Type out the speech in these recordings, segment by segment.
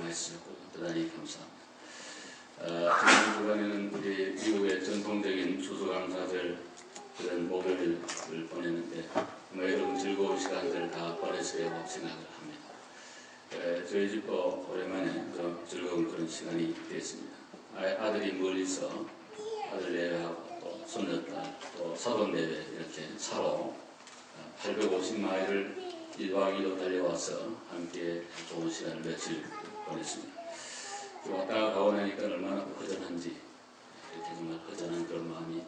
말씀하시고 대단히 감사합니다. 지난 주간에는 우리 미국의 전통적인 추수감사절 그런 목요일을 보냈는데 정말 여러분 즐거운 시간들 다 보냈으리라고 생각을 합니다. 저희 집도 오랜만에 즐거운 그런 시간이 되었습니다. 아들이 멀리서 아들 예배하고 또 손녀딸 또 사돈 예배 이렇게 차로 850마일을 1박 2일로 달려와서 함께 좋은 시간을 며칠 보냈습니다. 왔다가 가고 나니까 얼마나 허전한지 이렇게 정말 허전한 그런 마음이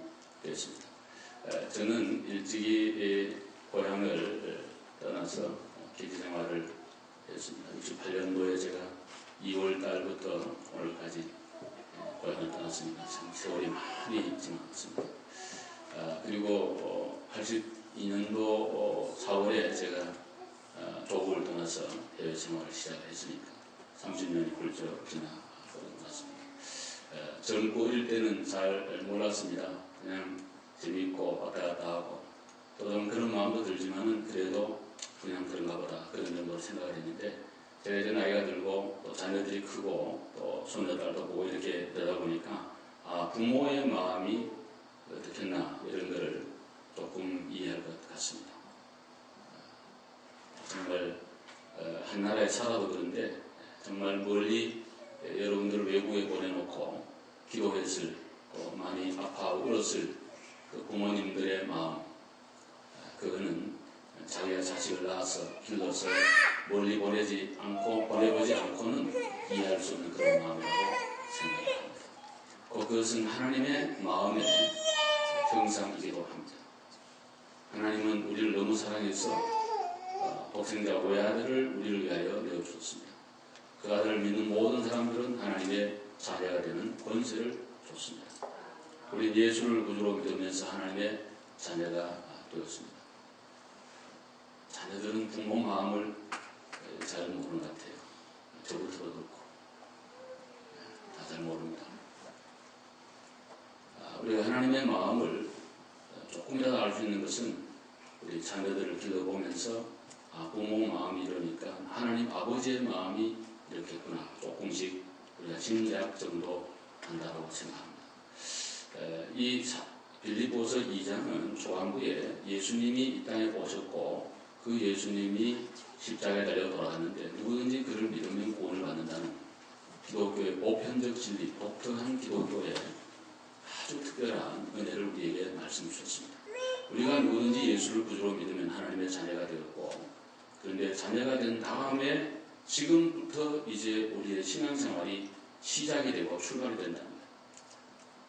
되었습니다. 저는 일찍이 고향을 떠나서 기지 생활을 했습니다. 68년도에 제가 2월 달부터 오늘까지 고향을 떠났습니다. 참 세월이 많이 지났습니다. 그리고 82년도 4월에 제가 조국을 떠나서 해외 생활을 시작했으니까 30년이 훌쩍 지나고 났습니다. 젊고 이럴 때는 잘 몰랐습니다. 그냥 재미있고 왔다 갔다 하고 또 좀 그런 마음도 들지만은 그래도 그냥 그런가 보다 그런 정도로 생각을 했는데 제가 이제 나이가 들고 또 자녀들이 크고 또 손녀딸도 보고 이렇게 되다 보니까 부모의 마음이 어떻겠나 이런 거를 조금 이해할 것 같습니다. 정말 한 나라에 살아도 그런데 정말 멀리 여러분들 외국에 보내놓고 기도했을 또 많이 아파하고 울었을 그 부모님들의 마음, 그거는 자기가 자식을 낳아서 길러서 멀리 보내보지 않고는 이해할 수 없는 그런 마음이라고 생각합니다. 그것은 하나님의 마음의 형상이기도 합니다. 하나님은 우리를 너무 사랑해서 독생자 외아들을 우리를 위하여 내어주셨습니다. 그 아들을 믿는 모든 사람들은 하나님의 자녀가 되는 권세를 줬습니다. 우리 예수를 구주로 믿으면서 하나님의 자녀가 되었습니다. 자녀들은 부모 마음을 잘 모르는 것 같아요. 저부터도 그렇고 다 잘 모릅니다. 우리가 하나님의 마음을 조금이라도 알 수 있는 것은 우리 자녀들을 길러보면서 부모 마음이 이러니까 하나님 아버지의 마음이 이렇겠구나 조금씩 우리가 짐작 정도 한다고 생각합니다. 이 빌립보서 2장은 초반부에 예수님이 이 땅에 오셨고 그 예수님이 십자가에 달려 돌아갔는데 누구든지 그를 믿으면 구원을 받는다는 기독교의 보편적 진리, 독특한 기독교의 아주 특별한 은혜를 우리에게 말씀 주셨습니다. 우리가 누구든지 예수를 구주로 믿으면 하나님의 자녀가 되었고 그런데 자녀가 된 다음에 지금부터 이제 우리의 신앙생활이 시작이 되고 출발이 된답니다.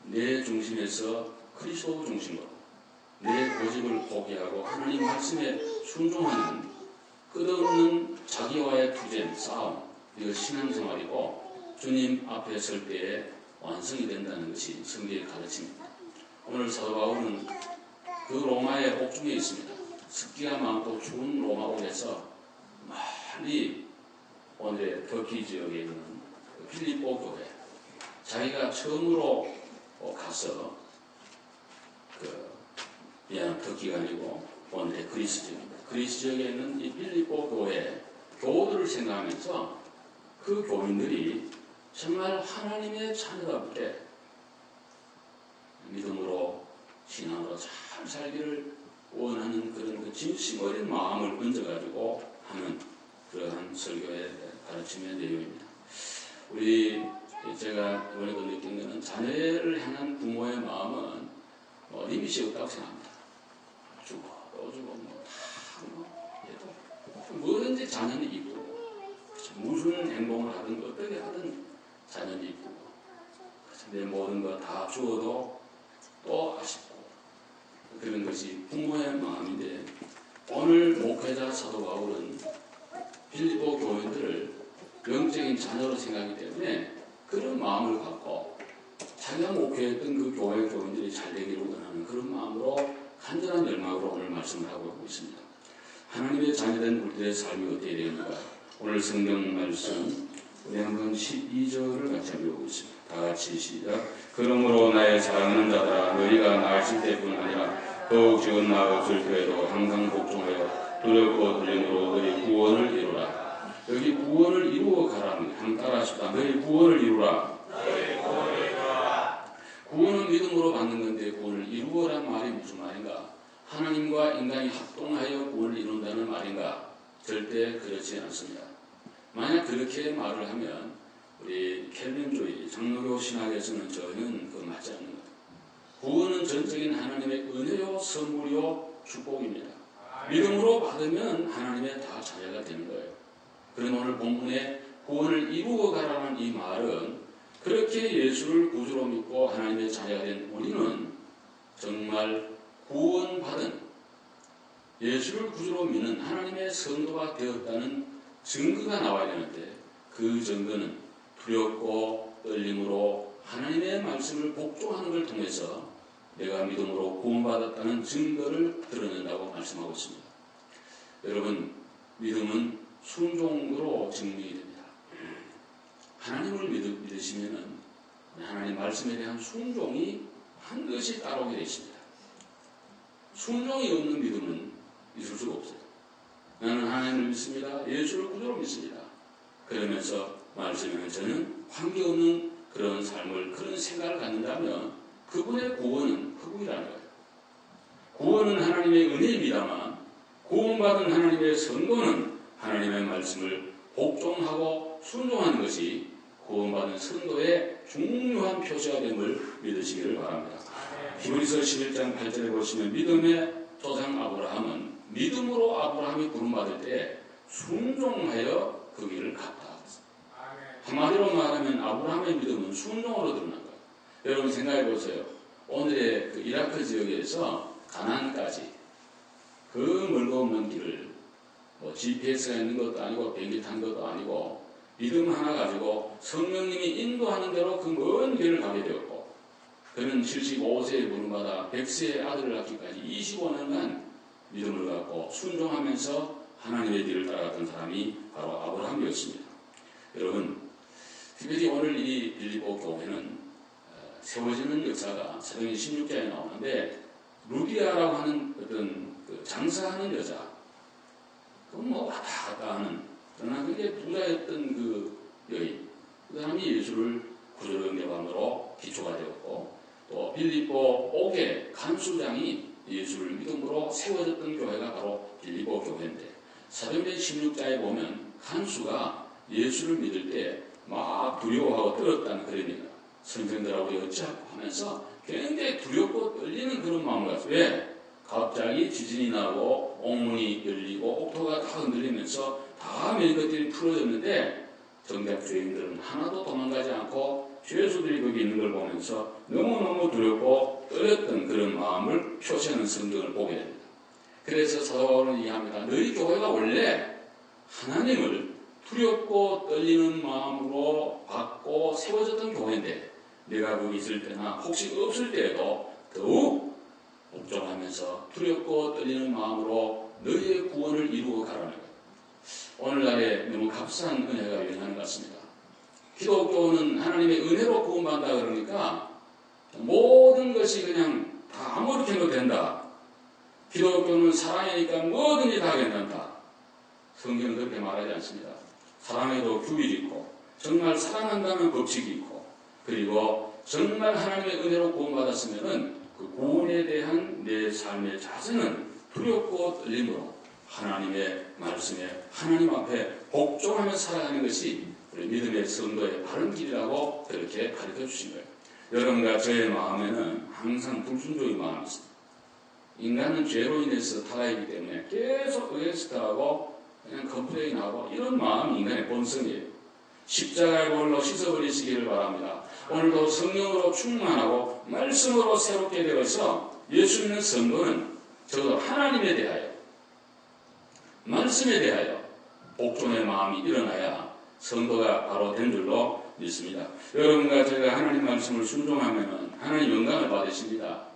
내 중심에서 그리스도 중심으로 내 고집을 포기하고 하나님 말씀에 순종하는 끝없는 자기와의 투쟁, 싸움, 이거 신앙생활이고 주님 앞에 설 때에 완성이 된다는 것이 성경의 가르침입니다. 오늘 사도 바울은 그 로마의 옥중에 있습니다. 습기가 많고 추운 로마 옥에서 멀리 오늘의 터키 지역에 있는 필리포 교회 자기가 처음으로 가서 터키가 아니고 오늘의 그리스 지역입니다. 그리스 지역에 있는 이 필리포 교회 교우들을 생각하면서 그 교인들이 정말 하나님의 자녀답게 믿음으로 신앙으로 잘 살기를 원하는 그런 그 진심 어린 마음을 얹어가지고 하는 그러한 설교의 가르침의 내용입니다. 제가 이번에도 느낀 것은 자녀를 향한 부모의 마음은 리밋이 없다고 생각합니다. 주고 또 주고 뭐든지 자녀는 이쁘고 무슨 행동을 하든 어떻게 하든 자녀는 이쁘고 내 모든 거 다 주어도 또 아쉽고 그런 것이 부모의 마음인데 오늘 목회자 사도 바울은 빌립보 교인들을 영적인 자녀로 생각하기 때문에 그런 마음을 갖고 자기가 목회했던 그 교회 교인들이 잘 되기를 원하는 그런 마음으로 간절한 열망으로 오늘 말씀을 하고 있습니다. 하나님의 자녀된 우리들의 삶이 어떻게 되는가? 오늘 성경 말씀 우리 한번 12절을 같이 읽어보겠습니다. 다 같이 시작. 그러므로 나의 사랑하는 자들아 너희가 나으실 때뿐 아니라 더욱 지금 나 없을 때에도 항상 복종하여 두렵고 떨림으로 너희 구원을 이루라. 여기 구원을 이루어 가라는 거예요. 한번 따라하십시다. 너희 구원을 이루라. 구원은 믿음으로 받는 건데 구원을 이루어란 말이 무슨 말인가? 하나님과 인간이 합동하여 구원을 이룬다는 말인가? 절대 그렇지 않습니다. 만약 그렇게 말을 하면 우리 켈빈주의 장로교 신학에서는 저는 그거 맞지 않는 거예요. 구원은 전적인 하나님의 은혜요 선물이요 축복입니다. 믿음으로 받으면 하나님의 다 자녀가 되는 거예요. 그럼 오늘 본문에 구원을 이루어 가라는 이 말은 그렇게 예수를 구주로 믿고 하나님의 자녀가 된 우리는 정말 구원받은 예수를 구주로 믿는 하나님의 성도가 되었다는 증거가 나와야 되는데 그 증거는 두렵고 떨림으로 하나님의 말씀을 복종하는 걸 통해서 내가 믿음으로 구원받았다는 증거를 드러낸다고 말씀하고 있습니다. 여러분, 믿음은 순종으로 증명이 됩니다. 하나님을 믿으시면은 하나님 말씀에 대한 순종이 반드시 따라오게 되어 있습니다. 순종이 없는 믿음은 있을 수가 없어요. 나는 하나님을 믿습니다. 예수를 구주로 믿습니다. 그러면서 말씀에는 저는 관계없는 그런 삶을, 그런 생각을 갖는다면 그분의 구원은 흑우이라는 거예요. 구원은 하나님의 은혜입니다만 구원받은 하나님의 성도는 하나님의 말씀을 복종하고 순종하는 것이 구원받은 성도의 중요한 표시가 됨을 믿으시기를 바랍니다. 히브리서 11장 8절에 보시면 믿음의 조상 아브라함은 믿음으로 아브라함이 구원받을 때 순종하여 그 길을 갔다. 한마디로 말하면 아브라함의 믿음은 순종으로 드러난 거예요. 여러분 생각해 보세요. 오늘의 그 이라크 지역에서 가나안까지 그 멀고 먼 길을 뭐 GPS가 있는 것도 아니고 비행기 탄 것도 아니고 믿음 하나 가지고 성령님이 인도하는 대로 그 먼 길을 가게 되었고 그는 75세에 부름받아 100세의 아들을 낳기까지 25년간 믿음을 갖고 순종하면서 하나님의 길을 따라갔던 사람이 바로 아브라함이었습니다. 여러분, 특별히 오늘 이 빌립보 교회는 세워지는 역사가 사도행전 16장에 나오는데 루디아라고 하는 어떤 그 장사하는 여자, 그건 뭐 왔다 갔다 하는 그러나 그게 부자였던 그 여인, 그 사람이 예수를 구주로 영접함으로 기초가 되었고 또 빌립보 옥의 간수장이 예수를 믿음으로 세워졌던 교회가 바로 빌립보 교회인데 사도행전 16장에 보면 간수가 예수를 믿을 때 막 두려워하고 떨었다는 그런 얘기가 선생들하고 우리 어찌하고 하면서 굉장히 두렵고 떨리는 그런 마음을 가지고 왜? 갑자기 지진이 나고 옥문이 열리고 옥토가 다 흔들리면서 다 많은 것들이 풀어졌는데 정작 죄인들은 하나도 도망가지 않고 죄수들이 거기 있는 걸 보면서 너무너무 두렵고 떨렸던 그런 마음을 표시하는 성경을 보게 됩니다. 그래서 사도 바울은 이해합니다. 너희 교회가 원래 하나님을 두렵고 떨리는 마음으로 받고 세워졌던 교회인데 내가 거기 있을 때나 혹시 없을 때에도 더욱 복종하면서 두렵고 떨리는 마음으로 너희의 구원을 이루어 가라는 거예요. 오늘날에 너무 값싼 은혜가 유행하는 것 같습니다. 기독교는 하나님의 은혜로 구원받는다 그러니까 모든 것이 그냥 다 아무렇게 해도 된다. 기독교는 사랑이니까 뭐든지 다 괜찮다. 성경은 그렇게 말하지 않습니다. 사랑에도 규율이 있고 정말 사랑한다는 법칙이 있고 그리고 정말 하나님의 은혜로 구원받았으면은 그 구원에 대한 내 삶의 자세는 두렵고 떨림으로 하나님의 말씀에 하나님 앞에 복종하며 살아가는 것이 우리 믿음의 성도의 바른 길이라고 그렇게 가르쳐 주신 거예요. 여러분과 저의 마음에는 항상 불순종의 마음이 있습니다. 인간은 죄로 인해서 타락이기 때문에 계속 의에스트하고 그냥 컴플레인하고 이런 마음이 인간의 본성이에요. 십자가의 볼로 씻어버리시기를 바랍니다. 오늘도 성령으로 충만하고 말씀으로 새롭게 되어서 예수 믿는 성도는 적어도 하나님에 대하여 말씀에 대하여 복종의 마음이 일어나야 성도가 바로 된 줄로 믿습니다. 여러분과 제가 하나님 말씀을 순종하면 하나님 영광을 받으십니다.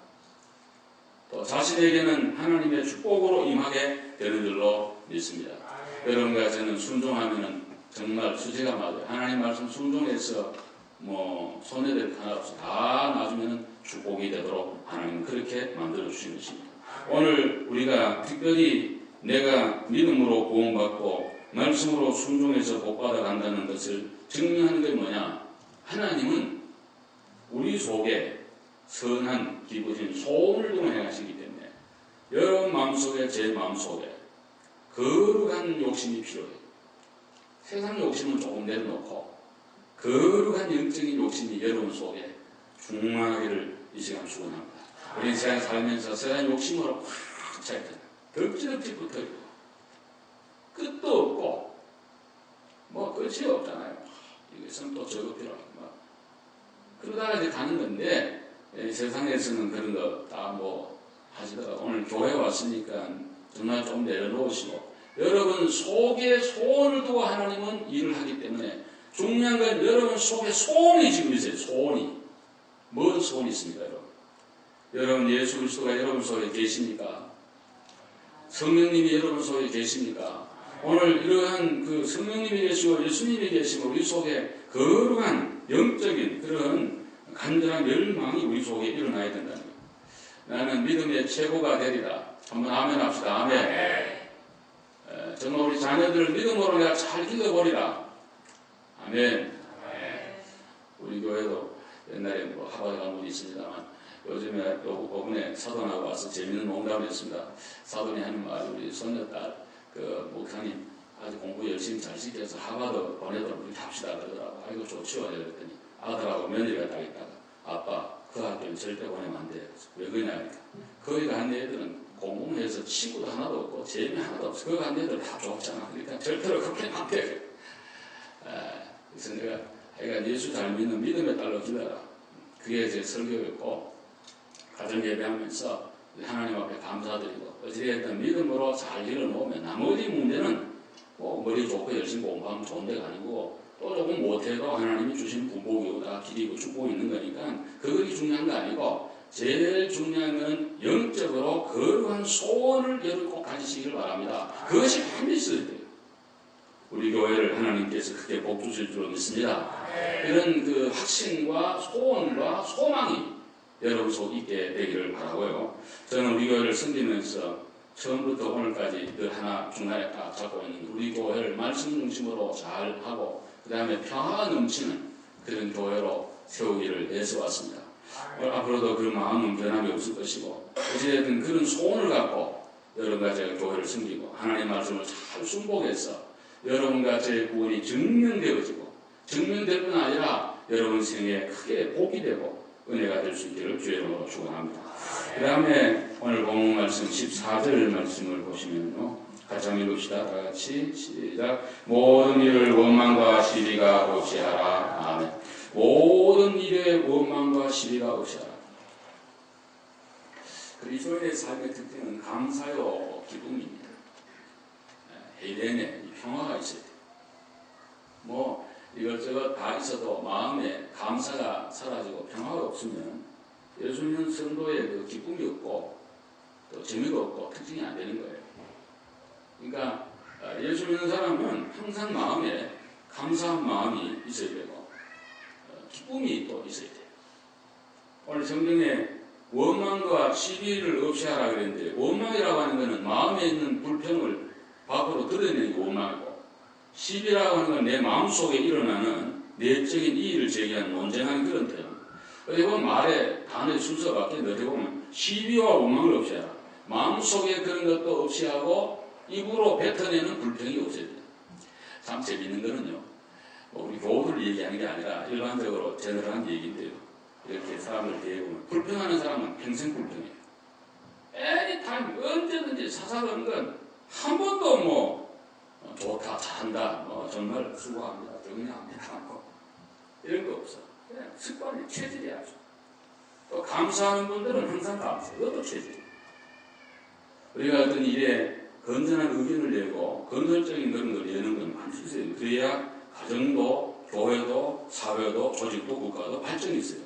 또 자신에게는 하나님의 축복으로 임하게 되는 줄로 믿습니다. 여러분과 저는 순종하면 정말 수제가 맞아요. 하나님 말씀 순종해서 뭐 손해될 거 하나 없이 다 놔주면 축복이 되도록 하나님 그렇게 만들어 주시는 것입니다. 오늘 우리가 특별히 내가 믿음으로 구원받고 말씀으로 순종해서 복받아 간다는 것을 증명하는 게 뭐냐? 하나님은 우리 속에 선한 기쁘신 소원을 두고 행하시기 때문에 여러분 마음속에 제 마음속에 거룩한 욕심이 필요해요. 세상 욕심은 조금 내려놓고 거룩한 영적인 욕심이 여러분 속에 충만하기를 이 시간 축원합니다. 우리 세상 살면서 세상 욕심으로 꽉 차있잖아요. 덕지덕지 붙어있고 끝도 없고 뭐 끝이 없잖아요. 이것은 또 저거 필요하고 막 그러다가 이제 가는 건데 세상에서는 그런 거 다 뭐 하시다가 오늘 교회 왔으니까 정말 좀 내려놓으시고 여러분 속에 소원을 두고 하나님은 일을 하기 때문에 중요한 건 여러분 속에 소원이 지금 있어요. 소원이. 뭔 소원이 있습니까, 여러분? 여러분 예수 그리스도가 여러분 속에 계십니까? 성령님이 여러분 속에 계십니까? 오늘 이러한 그 성령님이 계시고 예수님이 계시고 우리 속에 거룩한 영적인 그런 간절한 열망이 우리 속에 일어나야 된다는 거예요. 나는 믿음의 최고가 되리라. 한번 아멘 합시다. 아멘. 정말 우리 자녀들을 믿음으로 내가 잘 길러버리라. 아멘. 우리 교회도 옛날에 뭐 하바드 가문이 있습니다만 요즘에 요번에 사돈하고 와서 재밌는 농담을 했습니다. 사돈이 하는 말이 우리 손녀딸 그 목사님 아주 공부 열심히 잘 시켜서 하바드 보내도록 그렇게 합시다 그러더라고. 아이고 좋지요. 그랬더니 아들하고 며느리가 딱 있다가 아빠 그 학교는 절대 보내면 안 돼. 왜 그러냐 하니까 거기 간 애들은 공부해서 친구도 하나도 없고 재미 하나도 없어. 거기 간 애들 다 좋잖아. 그러니까 절대로 그렇게 안 돼. 그래서 내가 하여간 예수 잘 믿는 믿음의 딸로 기다라. 그게 제 설교였고 가정 예배하면서 하나님 앞에 감사드리고 어찌됐든 믿음으로 잘 일어놓으면 나머지 문제는 뭐 머리 좋고 열심히 공부하면 좋은 데가 아니고 또 조금 못해도 하나님이 주신 군복이고 다 길이고 축복이 있는 거니까 그것이 중요한 거 아니고 제일 중요한 건 영적으로 거룩한 소원을 여러분 꼭 가지시길 바랍니다. 그것이 반드시 있어야 돼요. 우리 교회를 하나님께서 크게 복 주실 줄로 믿습니다. 이런 그 확신과 소원과 소망이 여러분 속 있게 되기를 바라고요. 저는 우리 교회를 섬기면서 처음부터 오늘까지 늘 하나 중간에 딱 잡고 있는 우리 교회를 말씀 중심으로 잘 하고 그 다음에 평화가 넘치는 그런 교회로 세우기를 애써왔습니다. 앞으로도 그 마음은 변함이 없을 것이고 어찌됐든 그런 소원을 갖고 여러분과 제가 교회를 섬기고 하나님의 말씀을 잘 순복해서 여러분과 제 구원이 증명되어지고 증명될 뿐 아니라 여러분 생에 크게 복이 되고 은혜가 될 수 있기를 주의 이름으로 축원합니다. 그 다음에 오늘 본문 말씀 14절 말씀을 보시면요. 같이 한번 읽읍시다. 다 같이 시작. 모든 일을 원망과 시비가 없이 하라. 아멘. 모든 일에 원망과 시비가 없이 하라. 그리스도인의 삶의 특징은 감사요 기쁨입니다. 해len에 평화가 있어야 돼요. 뭐 이것저것 다 있어도 마음에 감사가 사라지고 평화가 없으면 예수 믿는 성도의 그 기쁨이 없고 또 재미가 없고 특징이 안 되는 거예요. 그러니까 예수 믿는 사람은 항상 마음에 감사한 마음이 있어야 되고 기쁨이 또 있어야 돼요. 오늘 성경에 원망과 시비를 없이 하라 그랬는데 원망이라고 하는 것은 마음에 있는 불평을 밖으로 드러내는 게 원망이고 시비라고 하는 건 내 마음속에 일어나는 내적인 이의를 제기하는 논쟁하는 그런 표현. 어디 보면 말의 단어의 순서가 바뀌는데 어디 보면 시비와 원망을 없이 하라. 마음속에 그런 것도 없이 하고 입으로 뱉어내는 불평이 없어야 돼요. 참 재밌는 거는요. 우리 교우들 얘기하는 게 아니라 일반적으로 제너럴한 얘기인데요. 이렇게 사람을 대해보면 불평하는 사람은 평생 불평해요. 애니타임 언제든지 사사로운 건 한 번도 뭐 좋다 잘한다 뭐 정말 수고합니다 정리합니다 뭐 이런 거 없어. 그냥 습관이 체질이야. 아주. 또 감사하는 분들은 항상 감사해. 그것도 체질. 우리가 어떤 일에 건전한 의견을 내고 건설적인 그런 걸 내는 건 반드시 있어요. 그래야 가정도 교회도 사회도 조직도 국가도 발전이 있어요.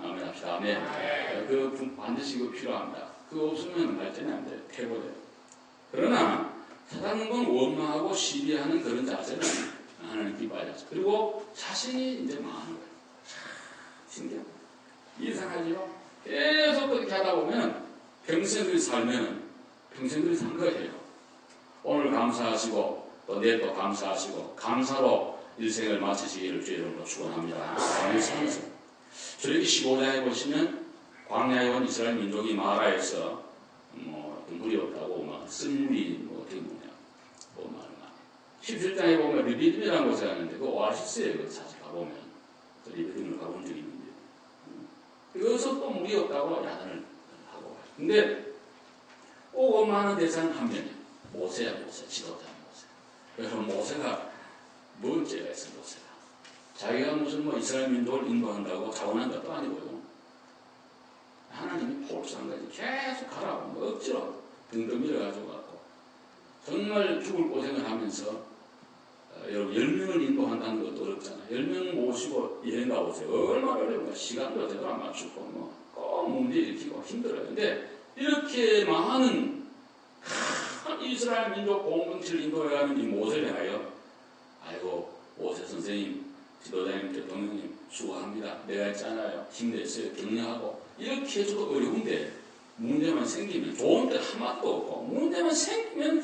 아멘 합시다. 아멘. 그 반드시 그거 필요합니다. 그거 없으면 발전이 안 돼요. 퇴보돼요. 그러나 사단은 원망하고 시비하는 그런 자세는 하나님 기뻐하지 않습니다. 그리고 자신이 이제 망하는 거예요. 신기하다. 이상하죠? 계속 그렇게 하다 보면 평생 그리 살면 평생 그리 산 거예요. 오늘 감사하시고 또 내일 또 감사하시고 감사로 일생을 마치시기를 주의 이름으로 축원합니다. 출애굽기 15장에 보시면 광야에 온 이스라엘 민족이 마라에서 물이 없다고 막 쓴물이 어떻게 뭐냐 말이야. 17장에 보면 리비딤이라는 곳에 가는데 그 오아시스에 그 사실 가보면 리비딤을 가본 적이 있는데 여기서 또 물이 없다고 야단을 하고 가요. 근데 오고 많은 대상 한 명이 모세야 모세 지도자 모세. 그래서 모세가 뭔 죄가 있어 모세가 자기가 무슨 이스라엘 민족을 인도한다고 자원한 것도 아니고요. 하나님이 포르스한 거지. 계속 가라고 억지로 등등 밀어가지고 갔고 정말 죽을 고생을 하면서 여러분 10명을 인도한다는 것도 어렵잖아요. 10명 모시고 여행 가보세요. 얼마나 어려운가. 시간도 제대로 안 맞추고 꼭 문제 일으키고 힘들어요. 근데 이렇게 많은 이스라엘 민족 공동체를 인도해가는 이 모세를 향하여 아이고 모세 선생님 지도자님 대통령님 수고합니다. 내가 있잖아요. 힘내세요. 격려하고 이렇게 해줘도 어려운데 문제만 생기면 좋은 데 하나도 없고 문제만 생기면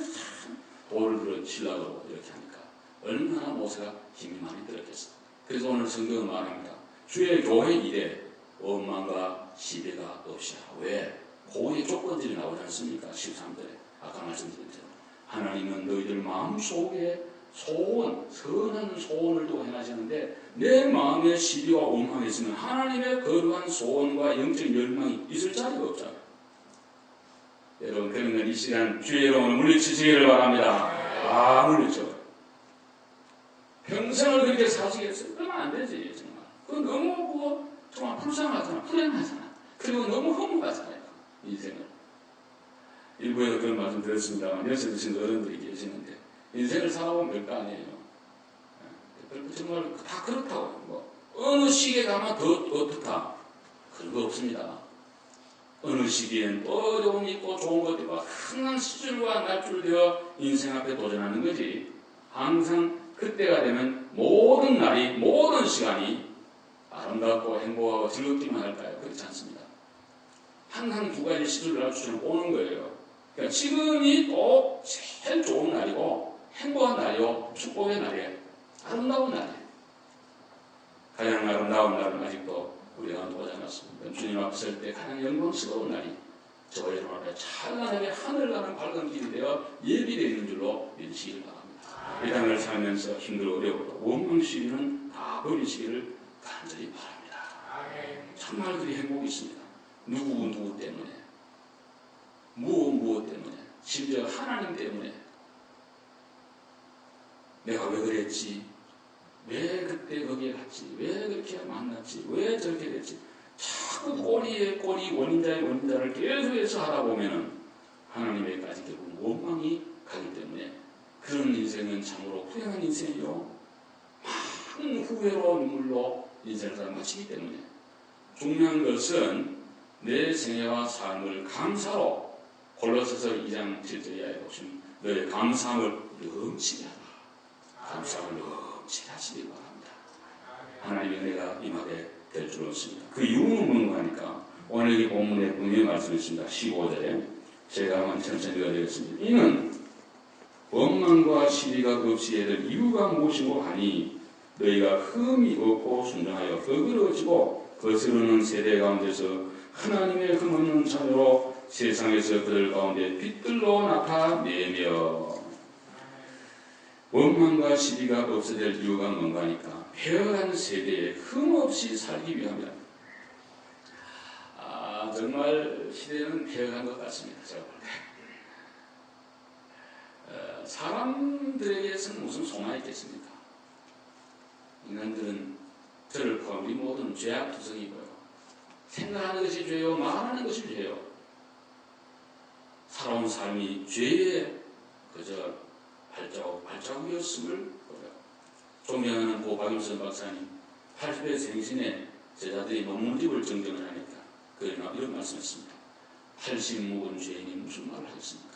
돌을 들어 치려고 이렇게 하니까 얼마나 모세가 힘이 많이 들었겠어. 그래서 오늘 성경은 말합니다. 주의 교회 이래 원망과 시비가 없이 하라. 왜? 고의 조건들이 나오지 않습니까? 13절에 아까 말씀드린 대로 하나님은 너희들 마음속에 소원, 선한 소원을 두고 행하시는데 내 마음에 시비가 원망했으면 하나님의 거룩한 소원과 영적 열망이 있을 자리가 없잖아요. 여러분 그런 건 이 시간 주의 이름으로 물리치시기를 바랍니다. 물리쳐. 평생을 그렇게 사시겠어요? 그러면 안 되지 정말. 그건 너무 정말 불쌍하잖아. 불행하잖아. 그리고 너무 허무하잖아요. 인생을. 일부에도 그런 말씀 드렸습니다만 연세 드신 어른들이 계시는데 인생을 살아보면 별거 아니에요. 정말 다 그렇다고. 어느 시기에 가면 더 어떻다. 그런 거 없습니다. 어느 시기엔 어려움이 있고 좋은 것도 있고 항상 시절과 날줄되어 인생 앞에 도전하는 거지. 항상 그때가 되면 모든 날이 모든 시간이 아름답고 행복하고 즐겁기만 할까요? 그렇지 않습니다. 항상 두 가지 시절을 알수록 오는 거예요. 그러니까 지금이 또 제일 좋은 날이고 행복한 날이요 축복의 날이에요. 아름다운 날이에요. 가장 아름다운 날은 아직도 우리가 보지 않았습니다. 주님 앞에 설 때 가장 영광스러운 날이 저 여러분 앞에 찬란하게 하늘 가는 밝은 길이 되어 예비되어 있는 줄로 믿으시길 바랍니다. 이 땅을 살면서 힘들고 어려워도 원망 시비는 다 버리시기를 간절히 바랍니다. 정말 그리 행복이 있습니다. 누구 때문에 무엇 때문에 심지어 하나님 때문에 내가 왜 그랬지? 왜 그때 거기에 갔지? 왜 그렇게 만났지? 왜 저렇게 됐지? 자꾸 꼬리에 꼬리 원인자를 계속해서 하다 보면은 하나님에게까지 결국 원망이 가기 때문에 그런 인생은 참으로 후회한 인생이요. 많은 후회로 눈물로 인생을 다 마치기 때문에 중요한 것은 내 생애와 삶을 감사로 골로새서 2장 7절에 보시면 너의 감사함을 넘치게 하라. 감사함을 넘치게 하시기 바랍니다. 하나님의 은혜가 임하게 될 줄 믿습니다. 그 이유는 뭔가 하니까 오늘 이 본문에 분명히 말씀했습니다. 15절에 제가 한번 천천히 읽어드리겠습니다. 이는 원망과 시비가 없이 해될 이유가 무엇이고 하니 너희가 흠이 없고 순종하여 어그러지고 거스르는 세대 가운데서 하나님의 흠없는 자녀로 세상에서 그들 가운데 빛들로 나타내며 원망과 시비가 없어야 될 이유가 뭔가 하니까 배어간 세대에 흠없이 살기 위함이다. 정말 시대는 배어간 것 같습니다. 제가 볼 때. 사람들에게서는 무슨 소망이 있겠습니까? 인간들은 저를 포함 우리 모두는 죄악투성이고요. 생각하는 것이 죄요, 말하는 것이 죄요. 살아온 삶이 죄에 그저 발자국이었음을 보여. 존경하는 고 박임선 박사님 80회 생신에 제자들이 논문집을 정정을 하니까 그러나 이런 말씀했습니다. 80 묵은 죄인이 무슨 말을 하겠습니까?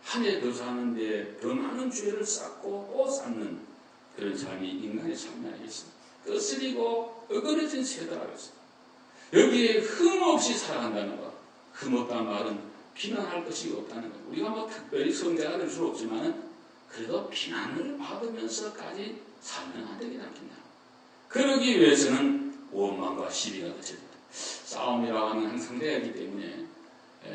한 해 더 사는데 더 많은 죄를 쌓고 또 쌓는 그런 삶이 인간의 삶이 아니겠습니까? 거스리고 어그러진 세대라고 했습니다. 여기에 흠없이 살아간다는 것. 흠없다는 말은 비난할 것이 없다는 거예요. 우리가 뭐 특별히 성자가 될 수 없지만 그래도 비난을 받으면서까지 살면 안 되지 않겠냐. 그러기 위해서는 원망과 시비가 거쳐야 된다. 싸움이라고 하면 항상 돼야하기 때문에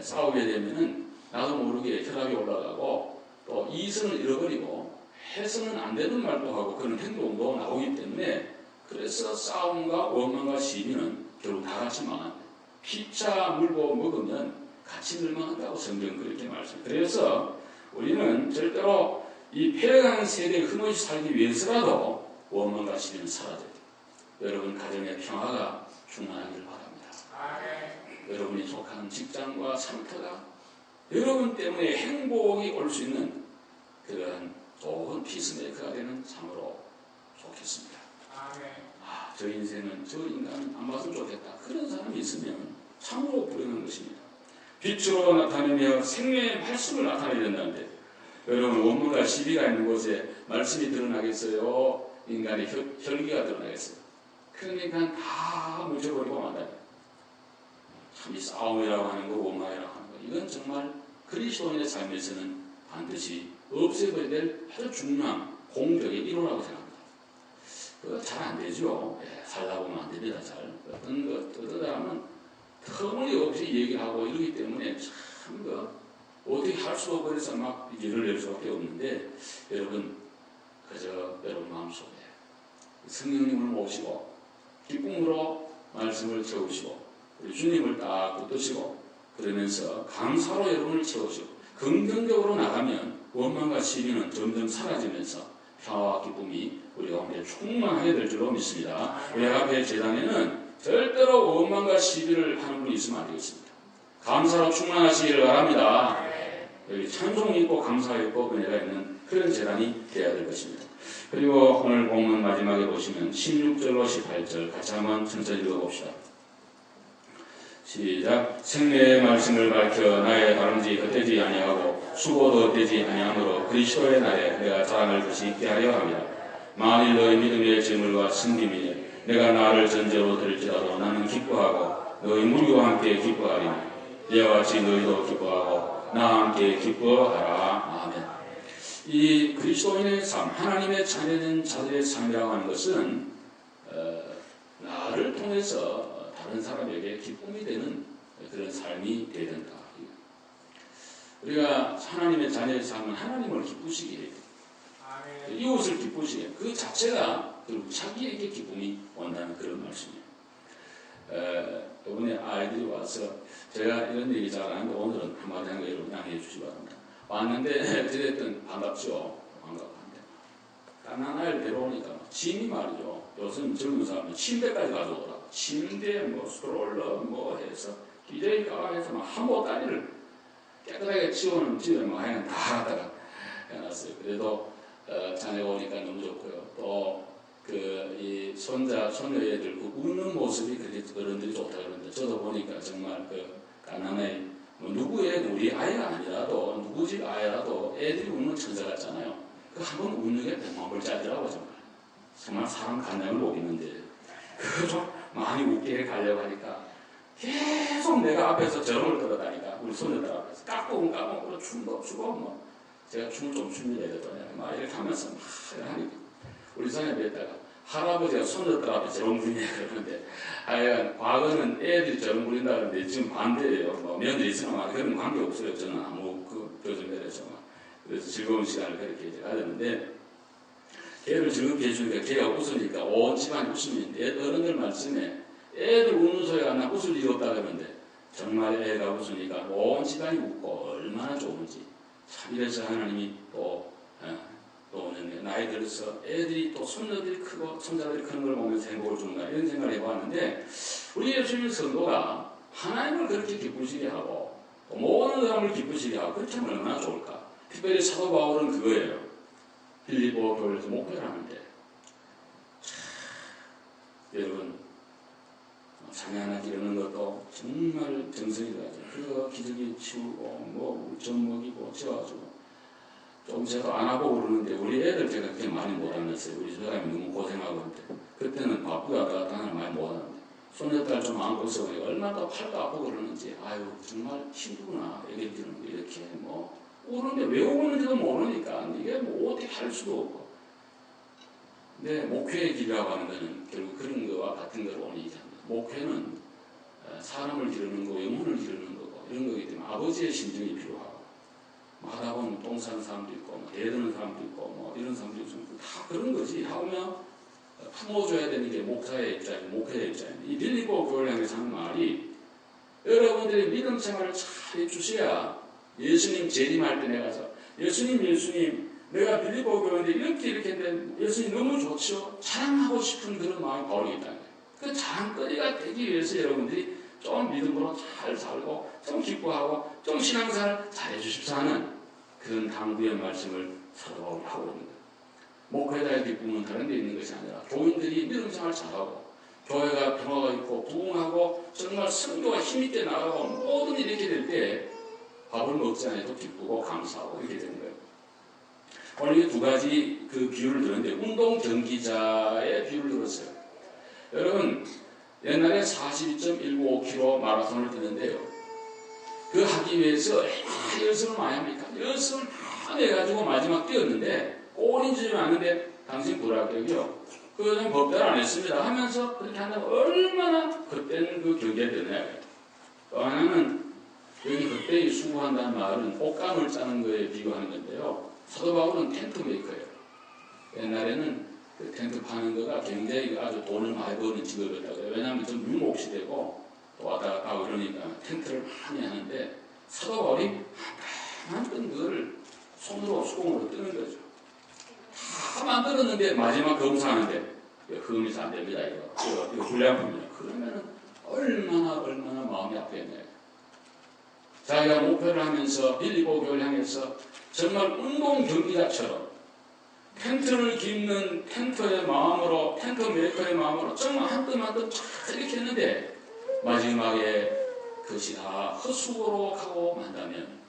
싸우게 되면은 나도 모르게 혈압이 올라가고 또 이성을 잃어버리고 해서는 안 되는 말도 하고 그런 행동도 나오기 때문에 그래서 싸움과 원망과 시비는 결국 다 같이 망한다. 피차 물고 먹으면 같이 멸망한다고 성경 그렇게 말씀해요. 그래서 우리는 절대로 이 패배하는 세대에 흠없이 살기 위해서라도 원망과 시비는 사라져야 돼요. 여러분 가정의 평화가 충만하기를 바랍니다. 여러분이 속한 직장과 상태가 여러분 때문에 행복이 올 수 있는 그런 좋은 피스메이커가 되는 삶으로 좋겠습니다. 저 인생은 저 인간은 안 봤으면 좋겠다. 그런 사람이 있으면 참으로 불행한 것입니다. 빛으로 나타내며 생명의 말씀을 나타내야 된다는데 여러분 원문과 시비가 있는 곳에 말씀이 드러나겠어요? 인간의 혈기가 드러나겠어요? 그러니까 다 묻혀버리고 만다니. 참 이 싸움이라고 하는 거, 원망이라고 하는 거 이건 정말 그리스도인의 삶에서는 반드시 없애버려야 될 아주 중요한 공덕의 1호라고 생각합니다. 그거 잘 안 되죠. 살다 보면 안 됩니다. 잘. 어떤 것 뜯어가면 터무니없이 얘기하고 이러기 때문에 참 어떻게 할 수 없고 그래서 막 일을 낼 수밖에 없는데 여러분 그저 여러분 마음속에 성령님을 모시고 기쁨으로 말씀을 채우시고 우리 주님을 딱 붙드시고 그러면서 감사로 여러분을 채우시고 긍정적으로 나가면 원망과 시비는 점점 사라지면서 평화와 기쁨이 우리 가운데 충만하게 될 줄로 믿습니다. 우리 앞에 재단에는 절대로 원망과 시비를 하는 분이 있으면 안 되겠습니다. 감사로 충만하시기를 바랍니다. 여기 찬송이 있고 감사가 있고 은혜가 있는 그런 재단이 되어야 될 것입니다. 그리고 오늘 본문 마지막에 보시면 16절로 18절 같이 한번 천천히 읽어봅시다. 시작. 생명의 말씀을 밝혀 나의 다름지 헛되지 아니하고 수고도 헛되지 아니하므로 그리스도의 날에 내가 자랑할 것이 있게 하려 합니다. 만일 너희 믿음의 재물과 승김이 내가 나를 전제로 들지라도 나는 기뻐하고 너희 무리와 함께 기뻐하리니 이와 같이 너희도 기뻐하고 나와 함께 기뻐하라. 아멘. 이 그리스도인의 삶, 하나님의 자녀된 자들의 삶이라고 하는 것은 나를 통해서 다른 사람에게 기쁨이 되는 그런 삶이 되어야 된다. 우리가 하나님의 자녀의 삶은 하나님을 기쁘시게 해야 돼요. 이웃을 기쁘시게 해요. 그 자체가 결국 자기에게 기쁨이 온다는 그런 말씀이에요. 이번에 아이들이 와서 제가 이런 얘기 잘 안 하는데 오늘은 한마디 하는 거 여러분 양해해 주시기 바랍니다. 왔는데 어찌됐든 반갑죠. 반갑한데 깐난 아이를 데려오니까 짐이 말이죠. 요즘 젊은 사람은 침대까지 가져오더라고. 침대 스트롤러 해서 기저귀 가방에서 한 보따리를 깨끗하게 치우는 집에 하여간 다 갖다가 해놨어요. 그래도 자녀가 오니까 너무 좋고요. 또 이 손자, 손녀 애들 웃는 모습이 그렇게 어른들이 좋다 그러는데 저도 보니까 정말 가난해 누구의 우리 아이가 아니라도 누구 집 아이라도 애들이 웃는 천사 같잖아요. 한 번 웃는 게 100만 불짜리라고 정말 사람 간장을 먹이는데 그거 좀 많이 웃게 가려고 하니까 계속 내가 앞에서 저름을 떨어다니까 우리 손녀들 앞에서 까꿍까꿍 춤도 추고 제가 춤을 좀 춥니다 이랬더니 막 이렇게 하면서 막 하니까 우리 사장님에다가 할아버지가 손녀들 앞에 저런 부리냐 그러는데 하여간 과거는 애들이 저런 부린다 그러는데 지금 반대예요. 며느리 있으나 그런 관계 없어요. 저는 아무 교정면에서 그래서 즐거운 시간을 그렇게 이제 가졌는데 걔를 즐겁게 해주니까 걔가 웃으니까 온 집안이 웃음인데 어른들 말씀에 애들 웃는 소리가 안 나 웃을 일이 없다 그러는데 정말 애가 웃으니까 온 집안이 웃고 얼마나 좋은지 참 이래서 하나님이 또 나이 들어서 애들이 또 손녀들이 크고 손자들이 크는 걸 보면서 행복을 주는가 이런 생각을 해봤는데 우리 예수님 성도가 하나님을 그렇게 기쁘시게 하고 또 모든 사람을 기쁘시게 하고 그렇게 하면 얼마나 좋을까. 특별히 사도 바울은 그거예요. 빌립보 교회에서 목회를 하는데 여러분 장애 하나 기르는 것도 정말 정성이 들어가죠. 그거 기저귀 치우고 젖 먹이고 지어가지고 좀 제가 안 하고 그러는데 우리 애들 제가 그렇게 많이 못 하면서요. 우리 사람이 너무 고생하고 그때 그때는 바쁘게 하다가 하나 많이 못 하는데 손녀딸 좀 안고서 얼마나 팔도 아프고 그러는지 아유 정말 힘들구나 애기들은 이렇게 뭐 우는데 왜 우는지도 모르니까 이게 뭐 어떻게 할 수도 없고. 근데 목회의 길이라고 하는 것은 결국 그런 거와 같은 걸 원인이잖아요. 목회는 사람을 기르는 거, 영혼을 기르는 거고 이런 거기 때문에 아버지의 심정이 필요하고 하다 보면 똥 싸는 사람도 있고 뭐 대드는 사람도 있고 뭐 이런 사람도 있고 다 그런 거지. 하면 품어줘야 되는 게 목사의 입장이고 목회의 입장이고 이 빌립보 교회를 향해서 하는 말이 여러분들이 믿음 생활을 잘 해주셔야 예수님 재림할 때 내가 예수님 내가 빌립보 교회인데 이렇게 했는데 예수님 너무 좋죠. 자랑하고 싶은 그런 마음이 바로 있다는 거예요. 그 자랑거리가 되기 위해서 여러분들이 좀 믿음으로 잘 살고 좀 기뻐하고 좀 신앙생활 잘 해주십사 하는 그런 당부의 말씀을 사도 바울이 하고 있는 거예요. 목회자의 기쁨은 다른 데 있는 것이 아니라 교인들이 믿음생활 잘하고 교회가 평화가 있고 부흥하고 정말 선교가 힘있게 나가고 모든 일이 이렇게 될 때 밥을 먹지 않아도 기쁘고 감사하고 이렇게 되는 거예요. 오늘 두 가지 그 비유를 들었는데 운동 경기자의 비유를 들었어요. 여러분 옛날에 42.195km 마라톤을 뛰는데요. 그 하기 위해서 얼마나 연습을 많이 합니까? 연습을 많이 해가지고 마지막 뛰었는데 꼴인 줄 아는데 당신 불합격이요. 그거는 법대로 안 했습니다 하면서 그렇게 한다면 얼마나 그때는 그 경기가 되느냐. 또 하나는 여기 그때 수고한다는 말은 옷감을 짜는 거에 비교하는 건데요. 사도 바울은 텐트 메이커예요. 옛날에는 그 텐트 파는 거가 굉장히 아주 돈을 많이 버는 직업이었다고요. 왜냐하면 좀 유목시대고 또 왔다 갔다 하고 그러니까 텐트를 많이 하는데 사도 바울이 한번 그걸 손으로 수공으로 뜨는 거죠. 다 만들었는데 마지막 검사하는데 흠이서 안 됩니다. 이거 불량품이다. 그러면은 얼마나 마음이 아프겠네요. 자기가 목표를 하면서 빌립보 교회를 향해서 정말 운동 경기자처럼 텐트를 깁는 텐트의 마음으로 텐트 메이커의 마음으로 정말 한 뜸 한 뜸 쫙 이렇게 했는데 마지막에 그것이 다 헛수고로 가고 만다면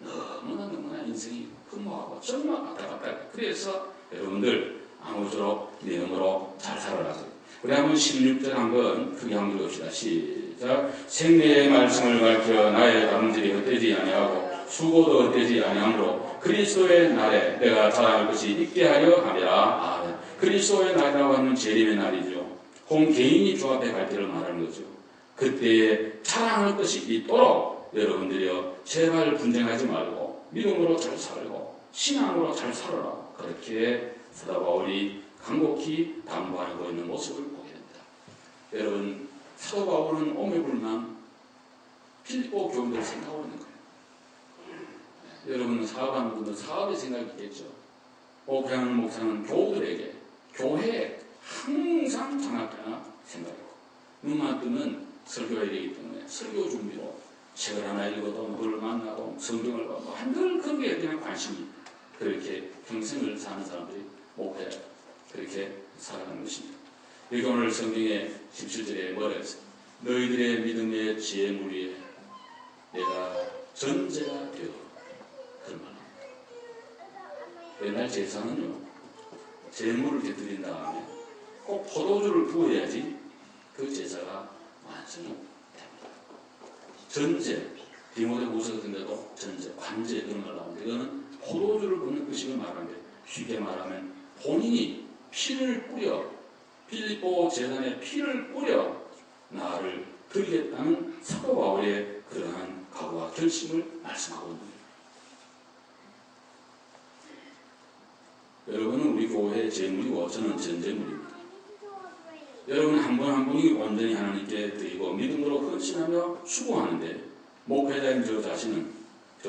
너무나 인생이 흠모하고 정말 안타깝다. 그래서 여러분들 아무쪼록 믿음으로 잘 살아라. 우리 한번 16절 한번 크게 한번 읽읍시다. 시작. 생명의 말씀을 밝혀 나의 다름질이 헛되지 아니하고 수고도 헛되지 아니하므로 그리스도의 날에 내가 자랑할 것이 있게 하려 함이라. 아멘. 그리스도의 날이라고 하는 재림의 날이죠. 공 개인이 주 앞에 갈 때를 말하는 거죠. 그때에 자랑할 것이 있도록 여러분들이요 제발 분쟁하지 말고 믿음으로 잘 살고 신앙으로 잘 살아라. 그렇게 사도 바울이 간곡히 당부하고 있는 모습을 보게 됩니다. 여러분 사도 바울은 오매불망 빌립보 교인들 생각하고 있는 거예요. 여러분은 사업하는 분들 사업의 생각이 있겠죠. 목회하는 목사는 교우들에게 교회에 항상 장학하나 생각하고 눈만 뜨면 설교가 되기 때문에 설교 준비로 책을 하나 읽어도 누구를 만나고 성경을 보고 늘 거기에 그냥 관심이 그렇게 평생을 사는 사람들이 목회 그렇게 살아가는 것입니다. 여기 오늘 성경의 17절에 뭐라 했어요? 너희들의 믿음의 재물 위에 내가 전제가 되어 그런 말입니다. 옛날 제사는요 재물을 드린 다음에 꼭 포도주를 부어야지 그 제사가 완성이 됩니다. 전제 디모데후서 같은 데도 전제, 관제 그런 말 나오는데 이거는 포도주를 붓는 의식을 말하는데 쉽게 말하면 본인이 피를 뿌려 빌립보 제단에 피를 뿌려 나를 드리겠다는 사도 바울의 그러한 각오와 결심을 말씀하고 있는 거예요. 여러분은 우리 교회의 재물이고 저는 전재물입니다. 여러분 한 분 한 분이 온전히 하나님께 드리고 믿음으로 헌신하며 수고하는데 목회자인 저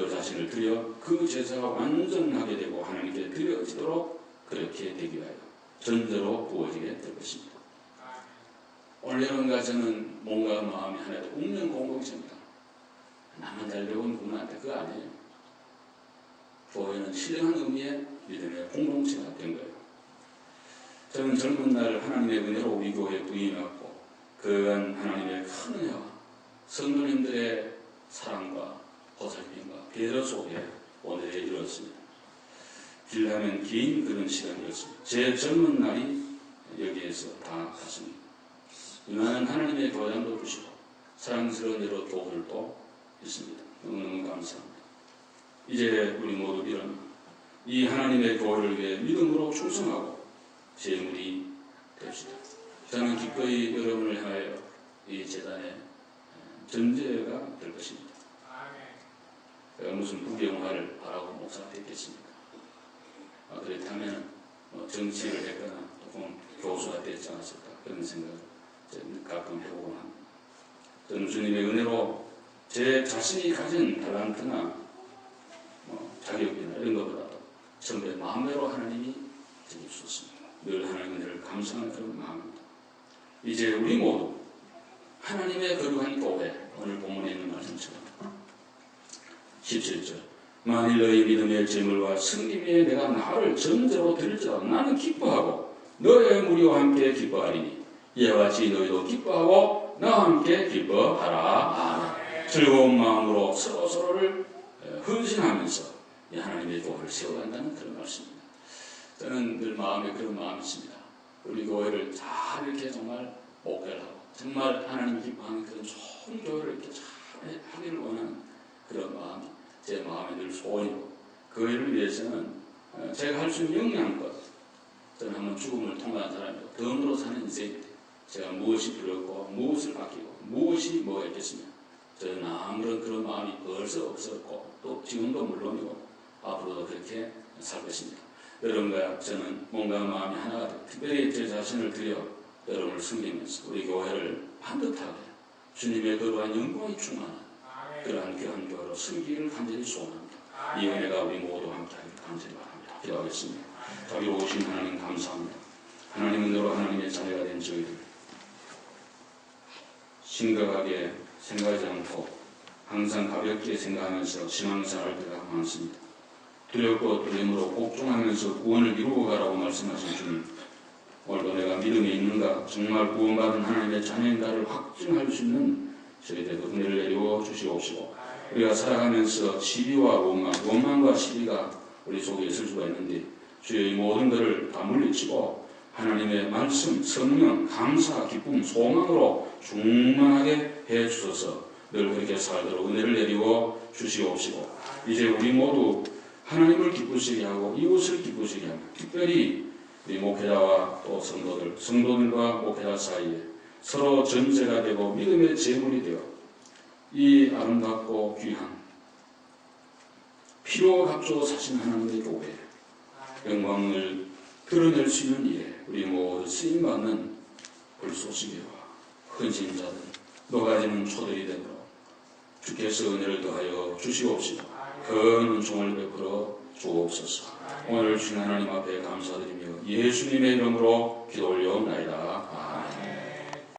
자신을 드려 그 제사가 완전하게 되고 하나님께 드려지도록 그렇게 되기 위하여 전제로 부어지게 될 것입니다. 오늘 여러분과 저는 몸과 마음이 하나의 운명 공동체입니다. 나만 잘 되고 누구한테 그거 아니에요. 교회는 신령한 의미의 믿음의 공동체가 된 거예요. 저는 젊은 날 하나님의 은혜로 우리 교회에 부임해왔고 그간 하나님의 큰 은혜와 성도님들의 사랑과 보살핌과 배려 속에 오늘에 이루었습니다. 길다면 긴 그런 시간이었습니다. 제 젊은 날이 여기에서 다 갔습니다. 이만한 하나님의 교장도 주시고 사랑스러운 여러 교훈도 있습니다. 너무너무 감사합니다. 이제 우리 모두 일어나 이 하나님의 교회를 위해 믿음으로 충성하고 제물이 됩시다. 저는 기꺼이 여러분을 향하여 이 재단의 전제가 될 것입니다. 제가 무슨 부경화를 바라고 목사가 됐겠습니까? 그렇다면 정치를 했거나 혹은 교수가 되지 않았을까 그런 생각을 가끔 해보곤 합니다. 저는 주님의 은혜로 제 자신이 가진 달란트나 자격이나 이런 것보다도 전부 마음대로 하나님이 주셨습니다. 늘 하나님의 은혜를 감사하는 그런 마음입니다. 이제 우리 모두 하나님의 거룩한 교회, 오늘 본문에 있는 말씀처럼 17절 만일 너희 믿음의 제물과 승림 위에 내가 나를 전제로 드릴지라도 나는 기뻐하고 너의 무리와 함께 기뻐하리니 이와 같이 너희도 기뻐하고 나와 함께 기뻐하라. 아멘. 즐거운 마음으로 서로서로를 헌신하면서 하나님의 교회를 세워간다는 그런 말씀입니다. 저는 늘 마음에 그런 마음이 있습니다. 우리 교회를 잘 이렇게 정말 목회를 하고 정말 하나님이 기뻐하는 그런 좋은 교회를 이렇게 잘 하기를 원하는 그런 마음이 제 마음에 늘 소원이고 그 일을 위해서는 제가 할 수 있는 영양껏 저는 한번 죽음을 통과한 사람이고 덤으로 사는 인생인데 제가 무엇이 두렵고 무엇을 아끼고 무엇이 뭐가 있겠으며 저는 아무런 그런 마음이 벌써 없었고 또 지금도 물론이고 앞으로도 그렇게 살 것입니다. 여러분과 저는 몸과 마음이 하나가 되고 특별히 제 자신을 들여 여러분을 섬기면서 우리 교회를 반듯하게 주님의 거룩한 영광이 충만한 그러한 귀한 교회로 섬기기를 간절히 소원합니다. 이 은혜가 우리 모두 함께하기를 간절히 바랍니다. 기도하겠습니다. 자비로우신 하나님 감사합니다. 하나님 은혜로 하나님의 자녀가 된 저희들 심각하게 생각하지 않고 항상 가볍게 생각하면서 신앙생활할 때가 많습니다. 두렵고 떨림으로 복종하면서 구원을 이루고 가라고 말씀하신 주님, 오늘도 내가 믿음이 있는가, 정말 구원받은 하나님의 자녀인가를 확증할 수 있는 저희들에게 은혜를 내려 주시옵시고, 우리가 살아가면서 시비와 원망과 시비가 우리 속에 있을 수가 있는데 주의 모든 것을 다 물리치고 하나님의 말씀, 성령, 감사, 기쁨, 소망으로 충만하게 해주셔서 늘 그렇게 살도록 은혜를 내리고 주시옵시고, 이제 우리 모두 하나님을 기쁘시게 하고 이웃을 기쁘시게 하며 특별히 우리 목회자와 또 성도들과 목회자 사이에 서로 전제가 되고 믿음의 제물이 되어 이 아름답고 귀한 피로 값주어 사신 하나님의 교회 영광을 드러낼 수 있는 일에 우리 모두 쓰임받는 불쏘시개와 헌신자들 녹아지는 초들이 되도록 주께서 은혜를 더하여 주시옵시고 큰 은총을 베풀어 주옵소서. 오늘 주신 하나님 앞에 감사드리며 예수님의 이름으로 기도 올려옵나이다.